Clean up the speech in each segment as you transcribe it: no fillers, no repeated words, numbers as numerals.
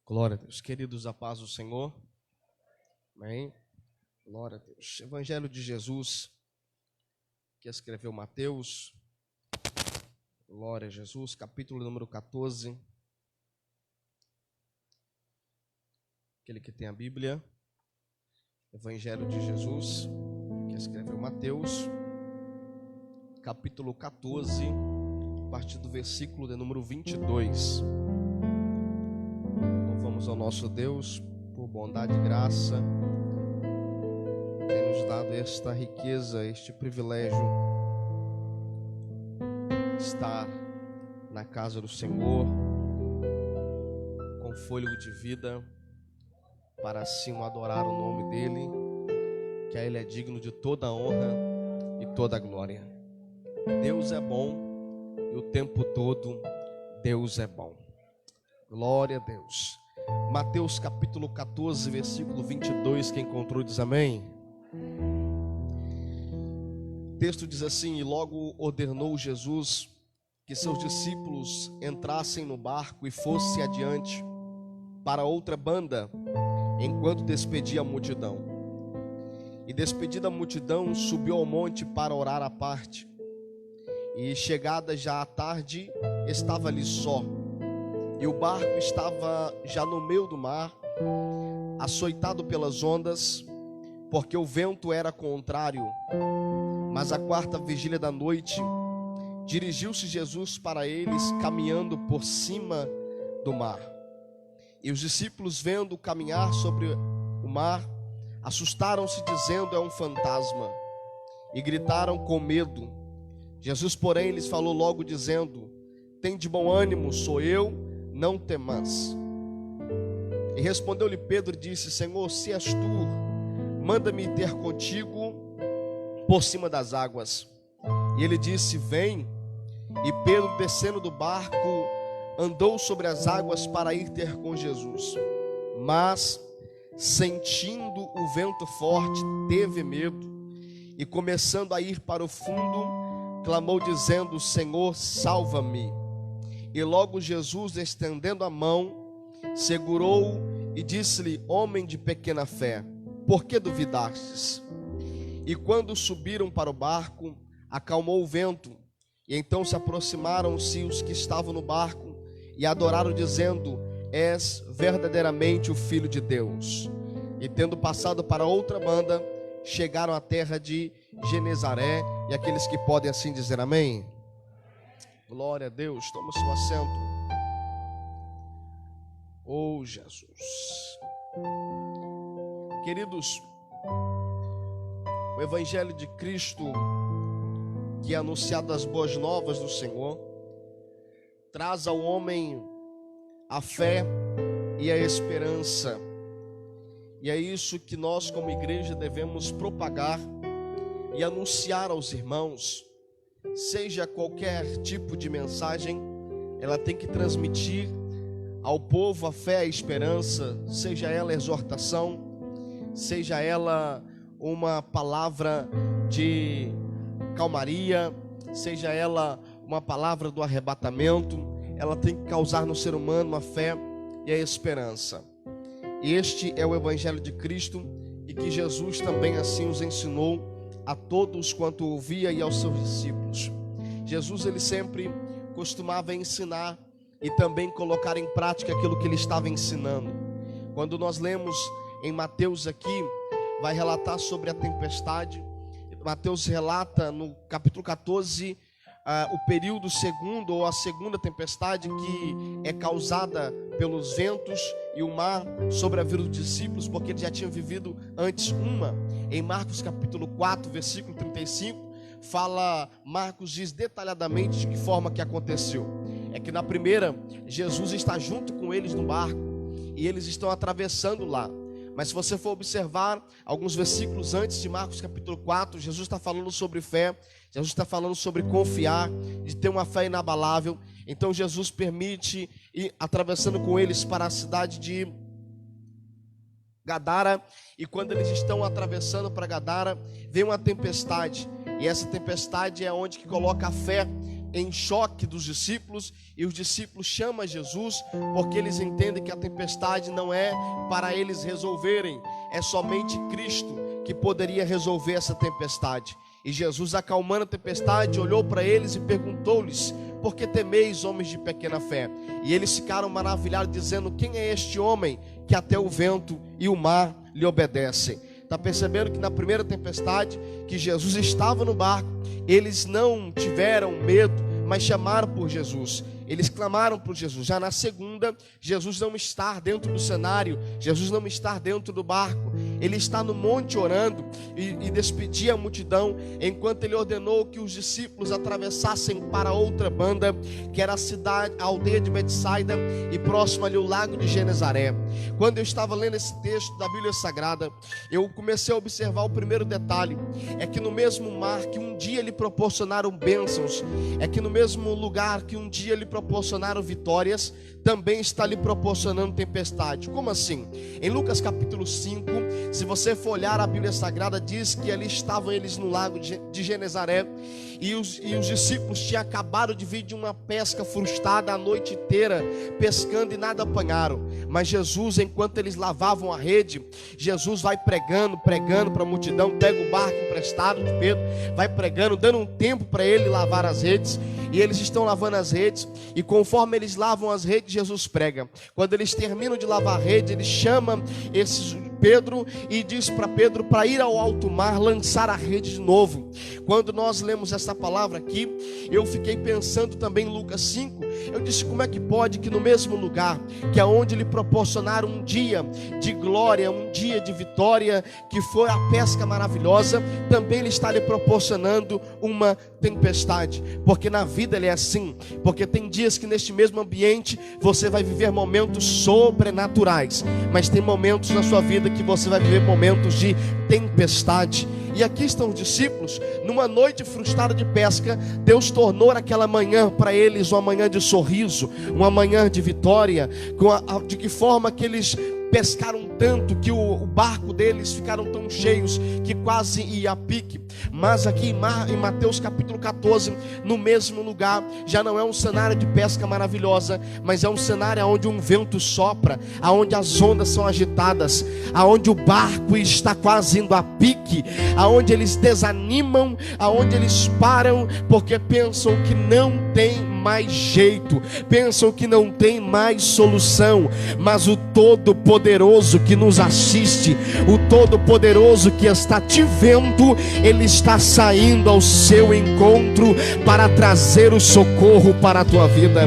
Glória a Deus. Queridos, a paz do Senhor. Amém. Glória a Deus. Evangelho de Jesus, que escreveu Mateus. Glória a Jesus, capítulo número 14. Aquele que tem a Bíblia. Evangelho de Jesus, que escreveu Mateus, capítulo 14, a partir do versículo de número 22. Louvamos ao nosso Deus por bondade e graça, tem nos dado esta riqueza, este privilégio, estar na casa do Senhor, com fôlego de vida, para assim adorar o nome dEle, que a Ele é digno de toda a honra e toda a glória. Deus é bom e o tempo todo Deus é bom. Glória a Deus. Mateus capítulo 14, versículo 22, quem encontrou diz amém. O texto diz assim: e logo ordenou Jesus que seus discípulos entrassem no barco e fossem adiante para outra banda, enquanto despedia a multidão. E despedida a multidão, subiu ao monte para orar à parte. E chegada já a tarde, estava ali só. E o barco estava já no meio do mar, açoitado pelas ondas, porque o vento era contrário. Mas à quarta vigília da noite, dirigiu-se Jesus para eles, caminhando por cima do mar. E os discípulos, vendo caminhar sobre o mar, assustaram-se, dizendo: é um fantasma, e gritaram com medo. Jesus, porém, lhes falou logo, dizendo: tende bom ânimo, sou eu, não temais. E respondeu-lhe Pedro e disse: Senhor, se és tu, manda-me ter contigo por cima das águas. E ele disse: vem. E Pedro, descendo do barco, andou sobre as águas para ir ter com Jesus. Mas, sentindo o vento forte, teve medo, e começando a ir para o fundo, clamou dizendo: Senhor, salva-me. E logo Jesus, estendendo a mão, segurou e disse-lhe: homem de pequena fé, por que duvidastes? E quando subiram para o barco, acalmou o vento, e então se aproximaram-se os que estavam no barco, e adoraram dizendo: és verdadeiramente o Filho de Deus. E tendo passado para outra banda, chegaram à terra de Genezaré. E aqueles que podem assim dizer amém. Glória a Deus. Toma o seu assento. Oh Jesus. Queridos, o Evangelho de Cristo, que é anunciado as boas novas do Senhor, traz ao homem a fé e a esperança. E é isso que nós como igreja devemos propagar e anunciar aos irmãos. Seja qualquer tipo de mensagem, ela tem que transmitir ao povo a fé e a esperança, seja ela exortação, seja ela uma palavra de calmaria, seja ela uma palavra do arrebatamento, ela tem que causar no ser humano a fé e a esperança. Este é o Evangelho de Cristo, e que Jesus também assim os ensinou a todos quanto ouvia e aos seus discípulos. Jesus, ele sempre costumava ensinar e também colocar em prática aquilo que ele estava ensinando. Quando nós lemos em Mateus aqui, vai relatar sobre a tempestade. Mateus relata no capítulo 14 o período segundo, ou a segunda tempestade, que é causada pelos ventos e o mar sobre a vida dos discípulos, porque eles já tinham vivido antes uma. Em Marcos capítulo 4, versículo 35, Marcos diz detalhadamente de que forma que aconteceu. É que na primeira, Jesus está junto com eles no barco, e eles estão atravessando lá. Mas se você for observar alguns versículos antes de Marcos capítulo 4, Jesus está falando sobre fé, Jesus está falando sobre confiar, de ter uma fé inabalável. Então Jesus permite ir atravessando com eles para a cidade de Gadara, e quando eles estão atravessando para Gadara, vem uma tempestade, e essa tempestade é onde que coloca a fé em choque dos discípulos, e os discípulos chamam Jesus, porque eles entendem que a tempestade não é para eles resolverem, é somente Cristo que poderia resolver essa tempestade. E Jesus, acalmando a tempestade, olhou para eles e perguntou-lhes: por que temeis, homens de pequena fé? E eles ficaram maravilhados, dizendo: quem é este homem que até o vento e o mar lhe obedecem? Está percebendo que na primeira tempestade, que Jesus estava no barco, eles não tiveram medo, mas chamaram por Jesus. Eles clamaram por Jesus. Já na segunda, Jesus não está dentro do cenário, Jesus não está dentro do barco, ele está no monte orando e despedia a multidão, enquanto ele ordenou que os discípulos atravessassem para outra banda, que era a cidade, a aldeia de Betsaida, e próximo ali o lago de Genezaré. Quando eu estava lendo esse texto da Bíblia Sagrada, eu comecei a observar o primeiro detalhe, é que no mesmo mar que um dia lhe proporcionaram bênçãos, é que no mesmo lugar que um dia lhe proporcionaram vitórias, também está lhe proporcionando tempestade. Como assim? Em Lucas capítulo 5, se você for olhar a Bíblia Sagrada, diz que ali estavam eles no lago de Genezaré, e os discípulos tinham acabado de vir de uma pesca frustrada a noite inteira, pescando e nada apanharam. Mas Jesus, enquanto eles lavavam a rede, Jesus vai pregando para a multidão, pega o barco emprestado de Pedro, vai pregando, dando um tempo para ele lavar as redes. E eles estão lavando as redes, e conforme eles lavam as redes, Jesus prega. Quando eles terminam de lavar a rede, ele chama Pedro e diz para Pedro para ir ao alto mar, lançar a rede de novo. Quando nós lemos essa palavra aqui, eu fiquei pensando também em Lucas 5. Eu disse: como é que pode que no mesmo lugar, que é onde lhe proporcionaram um dia de glória, um dia de vitória, que foi a pesca maravilhosa, também ele está lhe proporcionando uma tempestade? Porque na vida ele é assim, porque tem dias que neste mesmo ambiente você vai viver momentos sobrenaturais, mas tem momentos na sua vida que você vai viver momentos de tempestade. E aqui estão os discípulos, numa noite frustrada de pesca, Deus tornou aquela manhã para eles uma manhã de sorriso, uma manhã de vitória. De que forma que eles pescaram tanto que o barco deles ficaram tão cheios que quase ia a pique. Mas aqui em Mateus capítulo 14, no mesmo lugar, já não é um cenário de pesca maravilhosa, mas é um cenário onde um vento sopra, aonde as ondas são agitadas, aonde o barco está quase indo a pique, aonde eles desanimam, aonde eles param, porque pensam que não tem mais jeito, pensam que não tem mais solução. Mas o Todo-Poderoso que nos assiste, o Todo-Poderoso que está te vendo, ele está saindo ao seu encontro para trazer o socorro para a tua vida.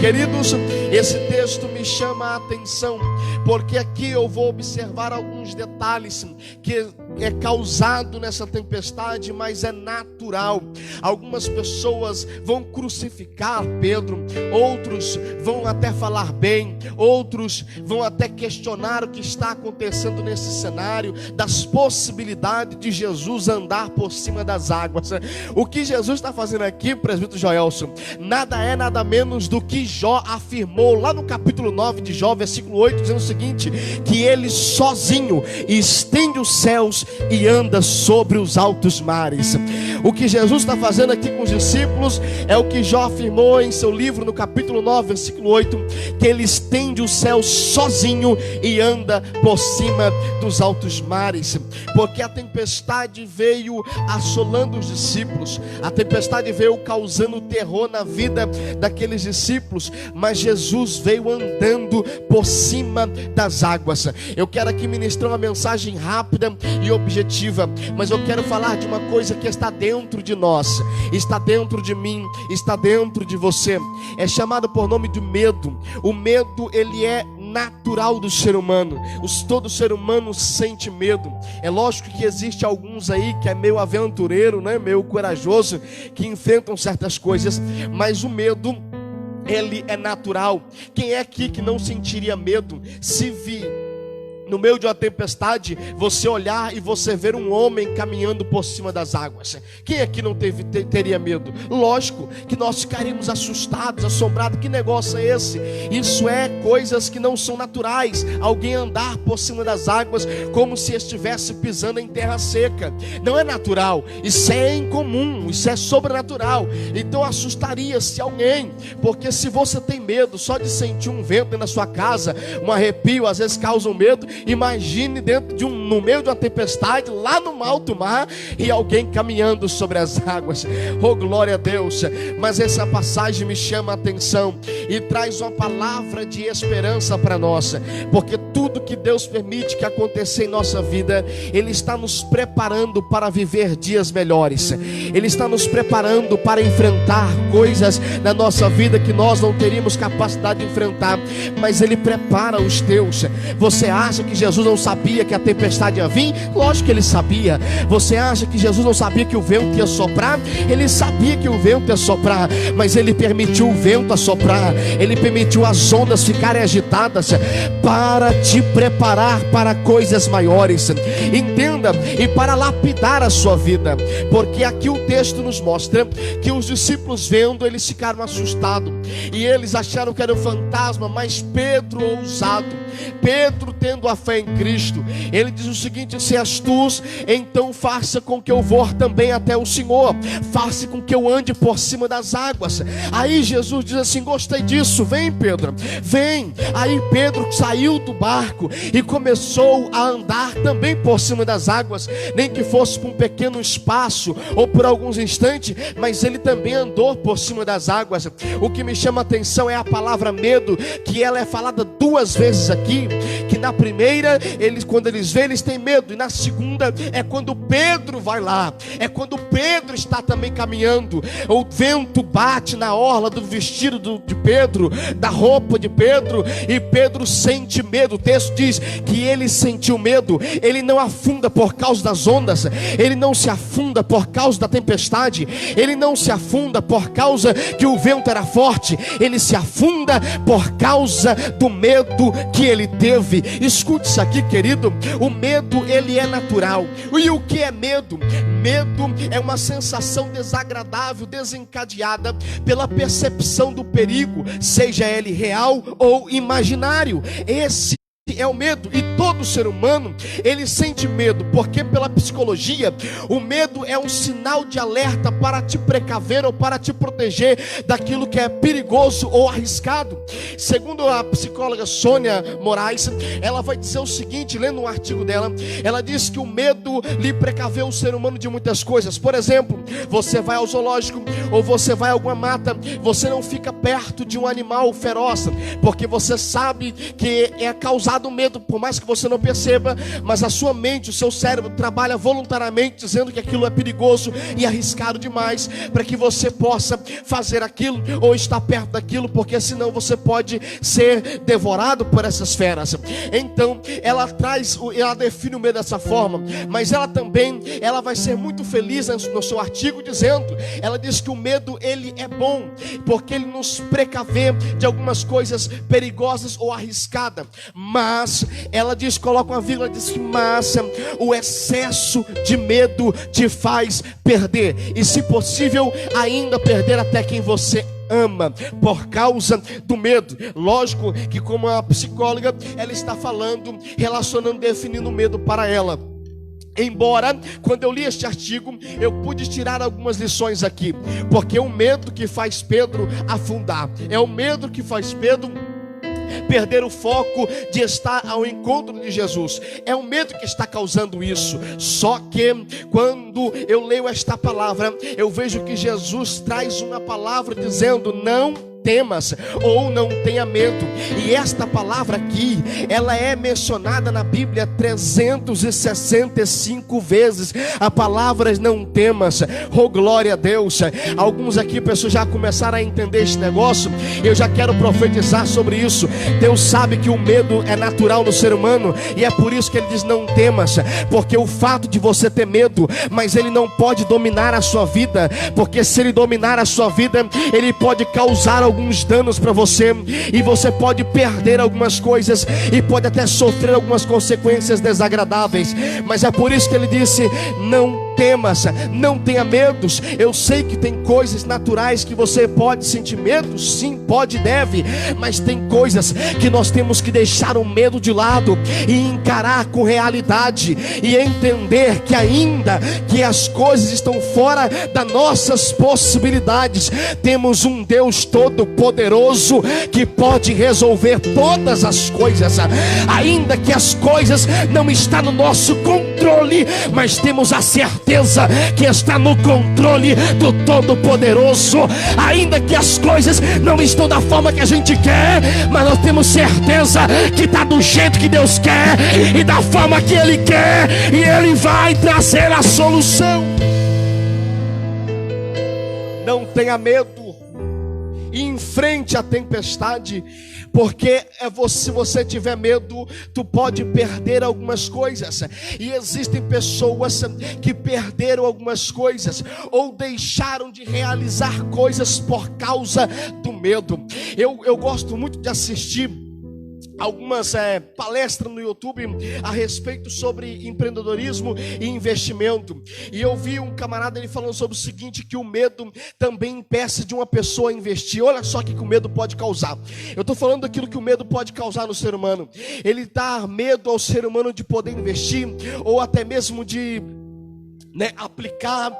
Queridos, esse texto me chama a atenção, porque aqui eu vou observar alguns detalhes que é causado nessa tempestade, mas é natural. Algumas pessoas vão crucificar Pedro, outros vão até falar bem, outros vão até questionar o que está acontecendo nesse cenário, das possibilidades de Jesus andar por cima das águas. O que Jesus está fazendo aqui, presbítero Joelson, nada é nada menos do que Jó afirmou lá no capítulo 9 de Jó, versículo 8, dizendo o seguinte: que ele sozinho estende os céus e anda sobre os altos mares. O que Jesus está fazendo aqui com os discípulos é o que Jó afirmou em seu livro no capítulo 9, versículo 8, que ele estende os céus sozinho e anda por cima dos altos mares. Porque a tempestade veio assolando os discípulos, a tempestade veio causando terror na vida daqueles discípulos, mas Jesus veio andando por cima das águas. Eu quero aqui ministrar uma mensagem rápida e objetiva, mas eu quero falar de uma coisa que está dentro de nós, está dentro de mim, está dentro de você. É chamado por nome de medo. O medo, ele é natural do ser humano. Todo ser humano sente medo. É lógico que existe alguns aí que é meio aventureiro, né, meio corajoso, que enfrentam certas coisas, mas o medo, ele é natural. Quem é aqui que não sentiria medo se no meio de uma tempestade, você olhar e você ver um homem caminhando por cima das águas? Quem aqui não teria medo? Lógico que nós ficaríamos assustados, assombrados. Que negócio é esse? Isso é coisas que não são naturais. Alguém andar por cima das águas como se estivesse pisando em terra seca. Não é natural, isso é incomum, isso é sobrenatural. Então assustaria-se alguém, porque se você tem medo só de sentir um vento na sua casa, um arrepio às vezes causa um medo. Imagine no meio de uma tempestade, lá no alto mar, e alguém caminhando sobre as águas. Oh, glória a Deus. Mas essa passagem me chama a atenção e traz uma palavra de esperança para nós, porque tudo que Deus permite que aconteça em nossa vida, Ele está nos preparando para viver dias melhores. Ele está nos preparando para enfrentar coisas na nossa vida que nós não teríamos capacidade de enfrentar, mas Ele prepara os teus. Você acha que Jesus não sabia que a tempestade ia vir? Lógico que Ele sabia. Você acha que Jesus não sabia que o vento ia soprar? Ele sabia que o vento ia soprar, mas Ele permitiu o vento assoprar, Ele permitiu as ondas ficarem agitadas para te preparar para coisas maiores. Entenda, e para lapidar a sua vida, porque aqui o texto nos mostra que os discípulos vendo, eles ficaram assustados e eles acharam que era um fantasma, mas Pedro, ousado, Pedro tendo a fé em Cristo, ele diz o seguinte: se és tu, então faça com que eu vou também até o Senhor, faça com que eu ande por cima das águas. Aí Jesus diz assim: gostei disso, vem Pedro, vem. Aí Pedro saiu do barco e começou a andar também por cima das águas, nem que fosse por um pequeno espaço ou por alguns instantes, mas ele também andou por cima das águas. O que me chama a atenção é a palavra medo, que ela é falada duas vezes aqui, que na primeira, quando eles veem, eles têm medo, e na segunda é quando Pedro vai lá, é quando Pedro está também caminhando, o vento bate na orla do vestido de Pedro, da roupa de Pedro, e Pedro sente medo. O texto diz que ele sentiu medo. Ele não afunda por causa das ondas, ele não se afunda por causa da tempestade, ele não se afunda por causa que o vento era forte, ele se afunda por causa do medo que ele teve. Escute isso aqui, querido, o medo, ele é natural. E o que é medo? Medo é uma sensação desagradável, desencadeada pela percepção do perigo, seja ele real ou imaginário. Esse é o medo, e todo ser humano, ele sente medo, porque pela psicologia, o medo é um sinal de alerta para te precaver ou para te proteger daquilo que é perigoso ou arriscado. Segundo a psicóloga Sônia Moraes, ela vai dizer o seguinte, lendo um artigo dela, ela diz que o medo lhe precaveu o ser humano de muitas coisas. Por exemplo, você vai ao zoológico ou você vai a alguma mata, você não fica perto de um animal feroz, porque você sabe que é causado medo, por mais que você não perceba, mas a sua mente, o seu cérebro trabalha voluntariamente dizendo que aquilo é perigoso e arriscado demais para que você possa fazer aquilo ou estar perto daquilo, porque senão você pode ser devorado por essas feras. Então ela define o medo dessa forma, mas ela vai ser muito feliz no seu artigo dizendo, ela diz que o medo, ele é bom, porque ele nos precavê de algumas coisas perigosas ou arriscadas, mas ela diz, coloca uma vírgula, diz que mas o excesso de medo te faz perder, e se possível ainda perder até quem você ama, por causa do medo. Lógico que, como a psicóloga, ela está falando, relacionando, definindo o medo para ela. Embora, quando eu li este artigo, eu pude tirar algumas lições aqui, porque é o medo que faz Pedro afundar, é o medo que faz Pedro perder o foco de estar ao encontro de Jesus. É o medo que está causando isso. Só que quando eu leio esta palavra, eu vejo que Jesus traz uma palavra dizendo: não temas ou não tenha medo. E esta palavra aqui, ela é mencionada na Bíblia 365 vezes. A palavra não temas. Oh, glória a Deus. Alguns aqui, pessoas, já começaram a entender esse negócio. Eu já quero profetizar sobre isso. Deus sabe que o medo é natural no ser humano, e é por isso que Ele diz não temas, porque o fato de você ter medo, mas ele não pode dominar a sua vida, porque se ele dominar a sua vida, ele pode causar alguns danos para você, e você pode perder algumas coisas, e pode até sofrer algumas consequências desagradáveis. Mas é por isso que ele disse: não temas, não tenha medos. Eu sei que tem coisas naturais que você pode sentir medo, sim, pode e deve, mas tem coisas que nós temos que deixar o medo de lado e encarar com realidade, e entender que ainda que as coisas estão fora das nossas possibilidades, temos um Deus todo poderoso que pode resolver todas as coisas. Ainda que as coisas não estão no nosso controle, mas temos a certeza que está no controle do Todo-Poderoso. Ainda que as coisas não estão da forma que a gente quer, mas nós temos certeza que está do jeito que Deus quer e da forma que Ele quer, e Ele vai trazer a solução. Não tenha medo, enfrente a tempestade, porque se você tiver medo, tu pode perder algumas coisas. E existem pessoas que perderam algumas coisas, ou deixaram de realizar coisas por causa do medo. Eu gosto muito de assistir algumas palestras no YouTube a respeito sobre empreendedorismo e investimento, e eu vi um camarada ele falando sobre o seguinte, que o medo também impeça de uma pessoa a investir. Olha só o que o medo pode causar. Eu estou falando daquilo que o medo pode causar no ser humano. Ele dá medo ao ser humano de poder investir, ou até mesmo de aplicar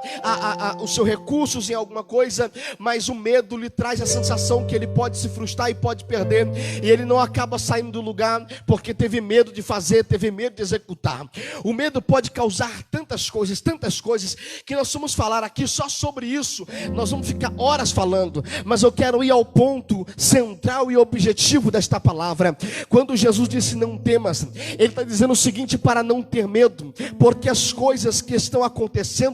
os seus recursos em alguma coisa, mas o medo lhe traz a sensação que ele pode se frustrar e pode perder, e ele não acaba saindo do lugar porque teve medo de fazer, teve medo de executar. O medo pode causar tantas coisas, que nós vamos falar aqui só sobre isso. Nós vamos ficar horas falando, mas eu quero ir ao ponto central e objetivo desta palavra. Quando Jesus disse não temas, Ele está dizendo o seguinte: para não ter medo, porque as coisas que estão acontecendo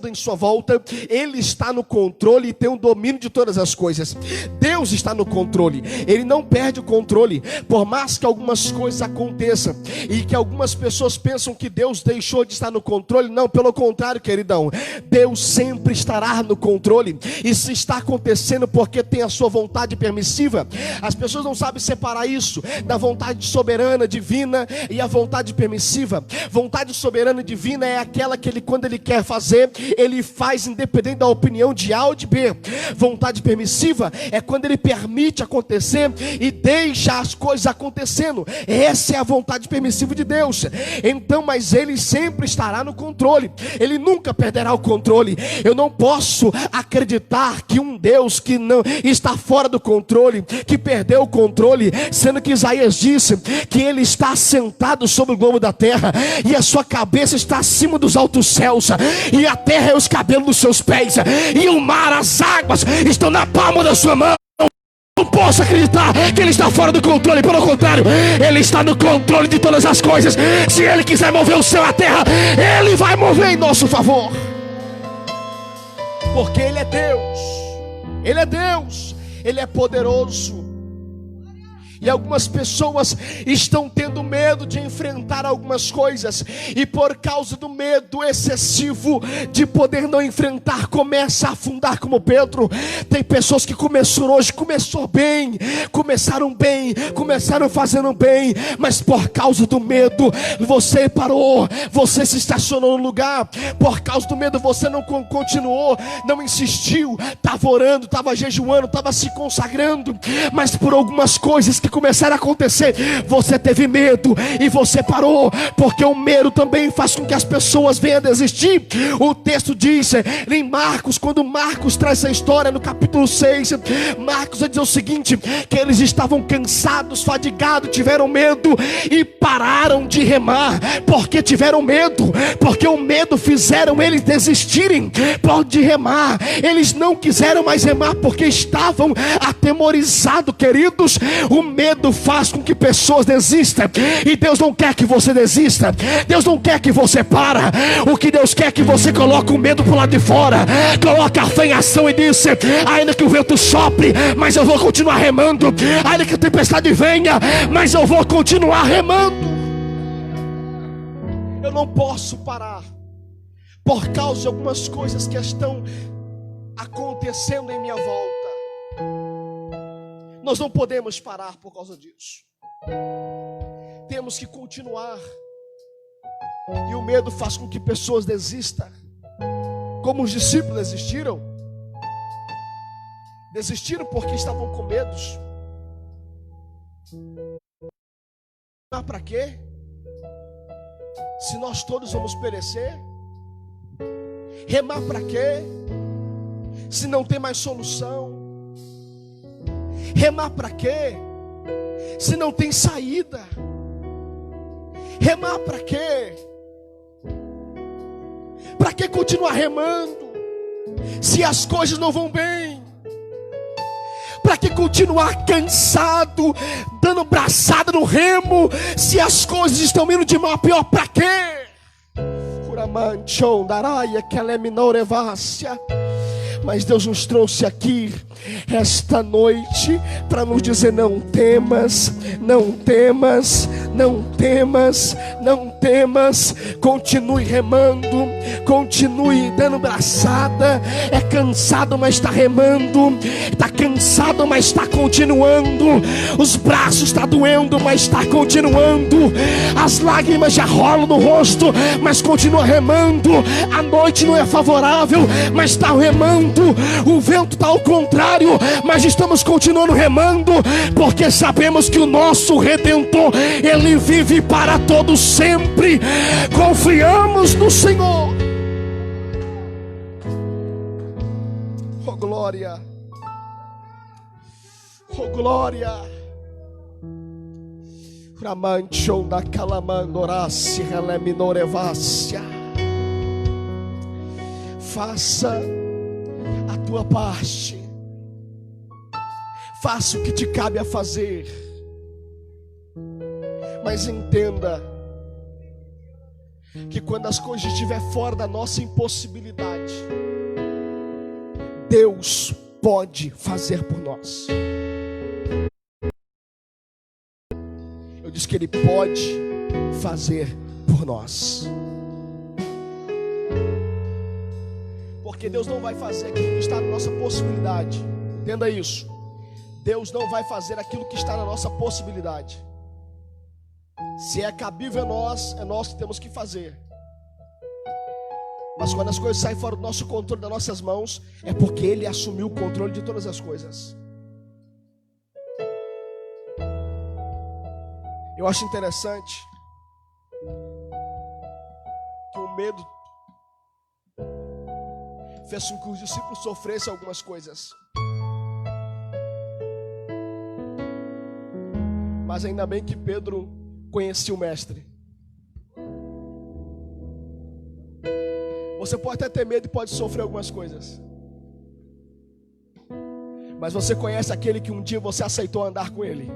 em sua volta, Ele está no controle e tem o domínio de todas as coisas. Deus está no controle, Ele não perde o controle. Por mais que algumas coisas aconteçam e que algumas pessoas pensam que Deus deixou de estar no controle, não, pelo contrário, queridão, Deus sempre estará no controle. E se está acontecendo porque tem a sua vontade permissiva, as pessoas não sabem separar isso da vontade soberana, divina, e a vontade permissiva. Vontade soberana e divina é aquela que Ele, quando Ele quer fazer, Ele faz independente da opinião de A ou de B. Vontade permissiva é quando Ele permite acontecer e deixa as coisas acontecendo. Essa é a vontade permissiva de Deus. Então, mas Ele sempre estará no controle, Ele nunca perderá o controle. Eu não posso acreditar que um Deus que não está fora do controle, que perdeu o controle, sendo que Isaías disse que Ele está sentado sobre o globo da terra, e a sua cabeça está acima dos altos céus, e a terra é os cabelos dos seus pés, e o mar, as águas estão na palma da sua mão. Não posso acreditar que Ele está fora do controle. Pelo contrário, Ele está no controle de todas as coisas. Se Ele quiser mover o céu e a terra, Ele vai mover em nosso favor, porque Ele é Deus. Ele é Deus, Ele é poderoso. E algumas pessoas estão tendo medo de enfrentar algumas coisas, e por causa do medo excessivo de poder não enfrentar, começa a afundar como Pedro. Tem pessoas que começaram hoje, começaram bem, começaram fazendo bem, mas por causa do medo, você parou, você se estacionou no lugar. Por causa do medo, você não continuou, não insistiu, estava orando, estava jejuando, estava se consagrando, mas por algumas coisas que começaram a acontecer, você teve medo e você parou, porque o medo também faz com que as pessoas venham a desistir. O texto diz em Marcos, quando Marcos traz essa história no capítulo 6, Marcos vai dizer o seguinte, que eles estavam cansados, fadigados, tiveram medo e pararam de remar, porque tiveram medo, porque o medo fizeram eles desistirem de remar. Eles não quiseram mais remar porque estavam atemorizados, queridos. O medo faz com que pessoas desistam, e Deus não quer que você desista. Deus não quer que você para. O que Deus quer é que você coloque o medo para o lado de fora, coloque a fé em ação e diz: ainda que o vento sopre, mas eu vou continuar remando. Ainda que a tempestade venha, mas eu vou continuar remando. Eu não posso parar por causa de algumas coisas que estão acontecendo em minha volta. Nós não podemos parar por causa disso. Temos que continuar. E o medo faz com que pessoas desistam. Como os discípulos desistiram. Desistiram porque estavam com medos. Mas para quê? Se nós todos vamos perecer. Remar para quê? Se não tem mais solução. Remar para quê? Se não tem saída. Remar para quê? Para que continuar remando? Se as coisas não vão bem. Para que continuar cansado, dando braçada no remo, se as coisas estão indo de mal a pior? Para quê? Mas Deus nos trouxe aqui esta noite para nos dizer: não temas, não temas, não temas, não temas. Continue remando, continue dando braçada. É cansado, mas está remando. Está cansado, mas está continuando. Os braços estão doendo, mas está continuando. As lágrimas já rolam no rosto, mas continua remando. A noite não é favorável, mas está remando. O vento está ao contrário, mas estamos continuando remando, porque sabemos que o nosso Redentor, Ele vive para todos sempre. Confiamos no Senhor. Oh glória, oh glória. Ramanchon da calamandorace releminorevácia. Faça a tua parte. Faça o que te cabe a fazer. Mas entenda que quando as coisas estiverem fora da nossa impossibilidade, Deus pode fazer por nós. Eu disse que Ele pode fazer por nós. Porque Deus não vai fazer aquilo que está na nossa possibilidade. Entenda isso. Deus não vai fazer aquilo que está na nossa possibilidade. Se é cabível é nós que temos que fazer. Mas quando as coisas saem fora do nosso controle, das nossas mãos, é porque Ele assumiu o controle de todas as coisas. Eu acho interessante que o medo fez com que os discípulos sofressem algumas coisas. Mas ainda bem que Pedro conhecia o Mestre. Você pode até ter medo e pode sofrer algumas coisas, mas você conhece aquele que um dia você aceitou andar com Ele.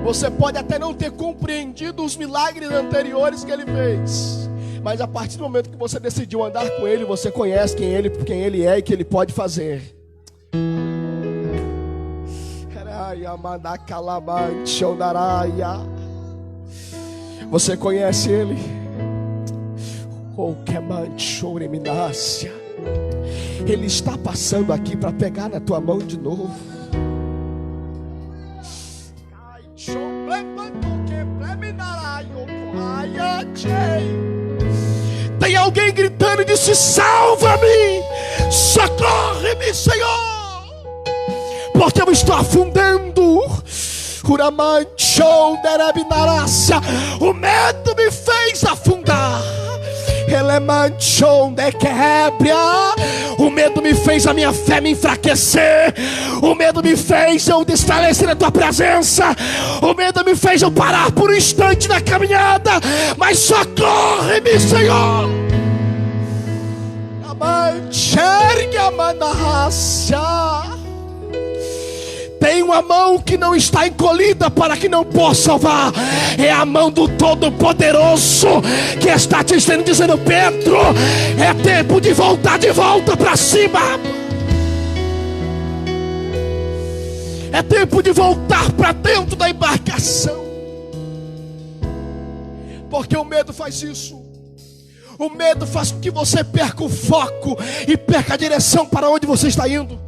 Você pode até não ter compreendido os milagres anteriores que Ele fez, mas a partir do momento que você decidiu andar com Ele, você conhece quem Ele é e que Ele pode fazer. Você conhece Ele. Ele está passando aqui para pegar na tua mão de novo. Tem alguém gritando e disse: salva-me, socorre-me, Senhor, porque eu estou afundando. O medo me fez afundar. O medo me fez a minha fé me enfraquecer. O medo me fez eu desfalecer na tua presença. O medo me fez eu parar por um instante na caminhada. Mas socorre-me, Senhor. Tem uma mão que não está encolhida para que não possa salvar. É a mão do Todo-Poderoso que está te estendendo, dizendo: Pedro, é tempo de voltar de volta para cima. É tempo de voltar para dentro da embarcação. Porque o medo faz isso. O medo faz com que você perca o foco e perca a direção para onde você está indo.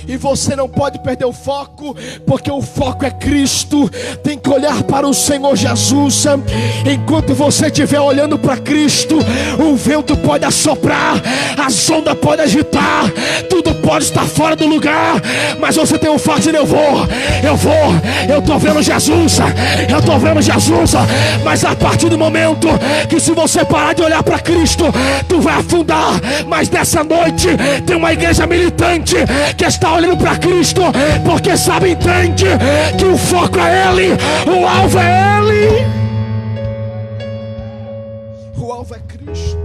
E você não pode perder o foco, porque o foco é Cristo. Tem que olhar para o Senhor Jesus. Enquanto você estiver olhando para Cristo, o vento pode assoprar, as ondas podem agitar, tudo pode estar fora do lugar, mas você tem um forte: eu estou vendo Jesus, mas a partir do momento que, se você parar de olhar para Cristo, tu vai afundar. Mas nessa noite tem uma igreja militante que está olhando para Cristo, porque entende que o foco é Ele, o alvo é Ele, o alvo é Cristo.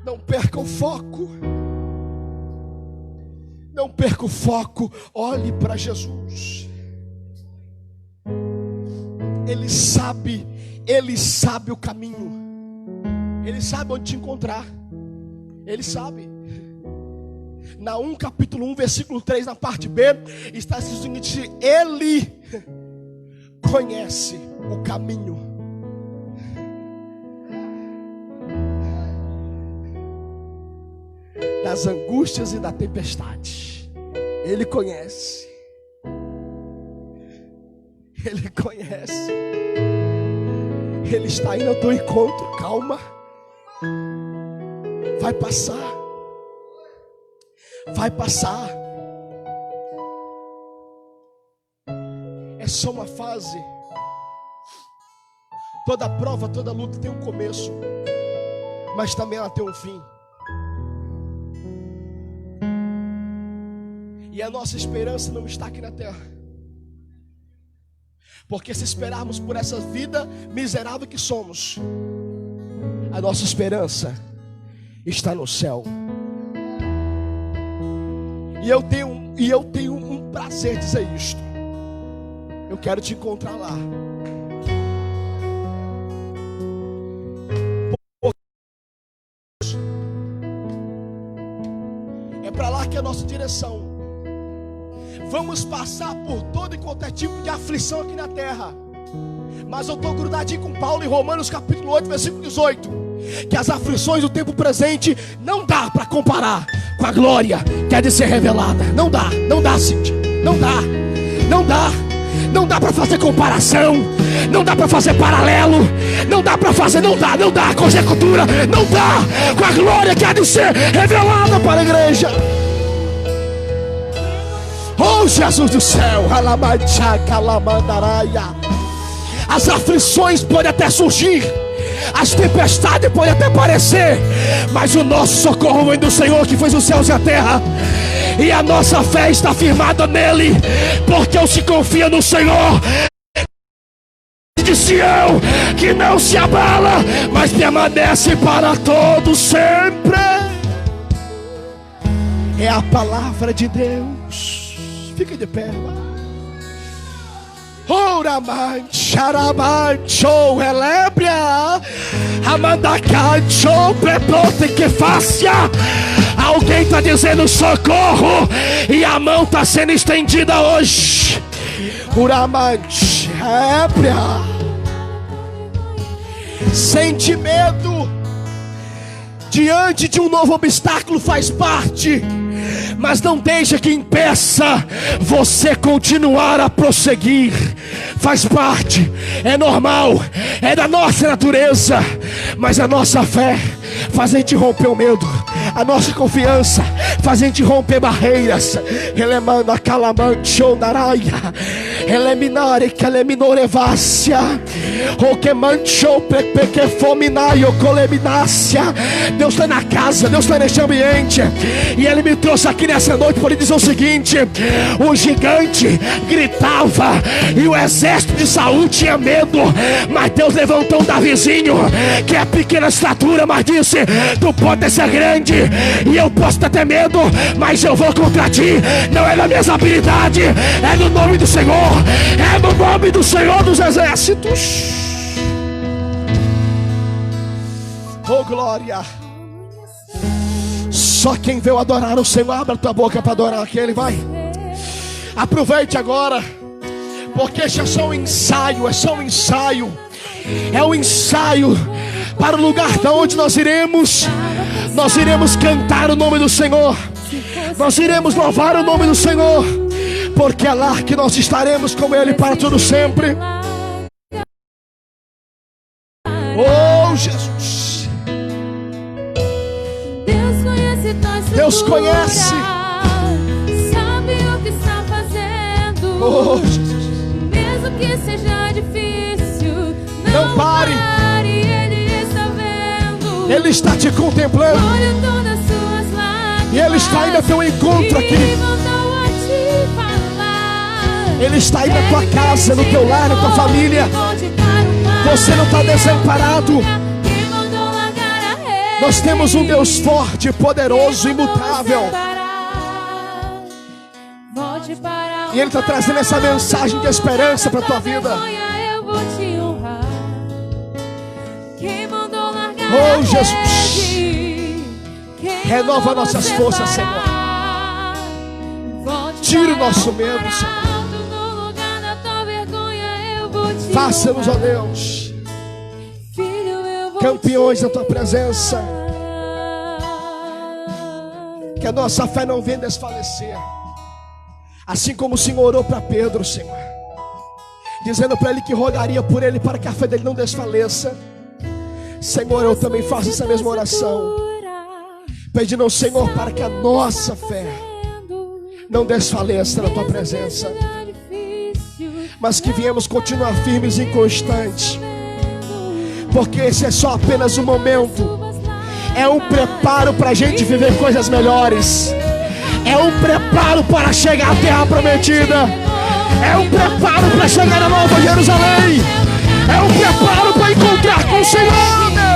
Não perca o foco, não perca o foco. Olhe para Jesus. Ele sabe o caminho, Ele sabe onde te encontrar, Ele sabe. Naum capítulo 1 versículo 3, na parte B, está escrito o seguinte: Ele conhece o caminho. Das angústias e da tempestade. Ele conhece. Ele conhece. Ele está indo ao teu encontro. Calma. Vai passar. Vai passar. É só uma fase. Toda prova, toda luta tem um começo, mas também ela tem um fim. E a nossa esperança não está aqui na terra, porque se esperarmos por essa vida miserável que somos, a nossa esperança está no céu. E eu tenho um prazer de dizer isto. Eu quero te encontrar lá. É para lá que é a nossa direção. Vamos passar por todo e qualquer tipo de aflição aqui na terra, mas eu estou grudadinho com Paulo em Romanos capítulo 8 versículo 18, que as aflições do tempo presente não dá para comparar com a glória que há de ser revelada. Não dá, Cíntia. Não dá para fazer comparação, não dá para fazer paralelo, não dá conjectura, não dá com a glória que há de ser revelada para a igreja. Oh Jesus do céu, as aflições podem até surgir, as tempestades podem até aparecer, mas o nosso socorro vem do Senhor que fez os céus e a terra. E a nossa fé está firmada nele, porque os que confiam no Senhor de Sião, que não se abala, mas permanece para todo sempre. É a palavra de Deus. Fica de pé. Oraman, Charaman, Show, Elébria, Amandacan, Show, Pretote, que fácia. Alguém está dizendo socorro, e a mão está sendo estendida hoje. Uraman, Elébria. Sente medo diante de um novo obstáculo, faz parte, mas não deixa que impeça você continuar a prosseguir. Faz parte, é normal, é da nossa natureza, mas a nossa fé faz a gente romper o medo, a nossa confiança faz a gente romper barreiras. Elemana calamancho naraia, eleminare caleminorevácia, o que manchou peque fominaio coleminácia. Deus está na casa, Deus está neste ambiente, e Ele me trouxe aqui nessa noite para lhe dizer o seguinte: o gigante gritava e o exército de Saul tinha medo, mas Deus levantou um Davizinho que é pequena estatura, mas disse: tu pode ser grande e eu posso ter medo, mas eu vou contra ti. Não é na minha habilidade, é no nome do Senhor, é no nome do Senhor dos exércitos. Oh glória. Só quem veio adorar o Senhor, abra tua boca para adorar aquele. Vai, aproveite agora, Porque este é só um ensaio, é só um ensaio. É um ensaio para o lugar de onde nós iremos. Nós iremos cantar o nome do Senhor. Nós iremos louvar o nome do Senhor. Porque é lá que nós estaremos com Ele para todo sempre. Oh, Jesus. Deus conhece. Sabe o que está fazendo. Oh, Jesus. Mesmo que seja difícil, Não pare. Ele está vendo. Ele está te contemplando. Olha todas suas lágrimas. E Ele está indo ao teu encontro aqui. E mandou a te falar. Ele está aí na tua casa, no teu lar, na tua família. Você não está desamparado. Nós temos um Deus forte, poderoso, imutável. E Ele está trazendo essa mensagem de esperança para a tua vida. Oh, Jesus, renova nossas forças, Senhor. Tira o nosso medo, Senhor. Faça-nos, ó Deus, campeões da tua presença. Que a nossa fé não venha desfalecer. Assim como o Senhor orou para Pedro, Senhor, dizendo para ele que rogaria por ele para que a fé dele não desfaleça. Senhor, eu também faço essa mesma oração, pedindo ao Senhor para que a nossa fé não desfaleça na tua presença, mas que viemos continuar firmes e constantes. Porque esse é só apenas um momento. É um preparo para a gente viver coisas melhores. É um preparo para chegar à terra prometida. É um preparo para chegar à Nova Jerusalém. É um preparo para encontrar com o Senhor, meu.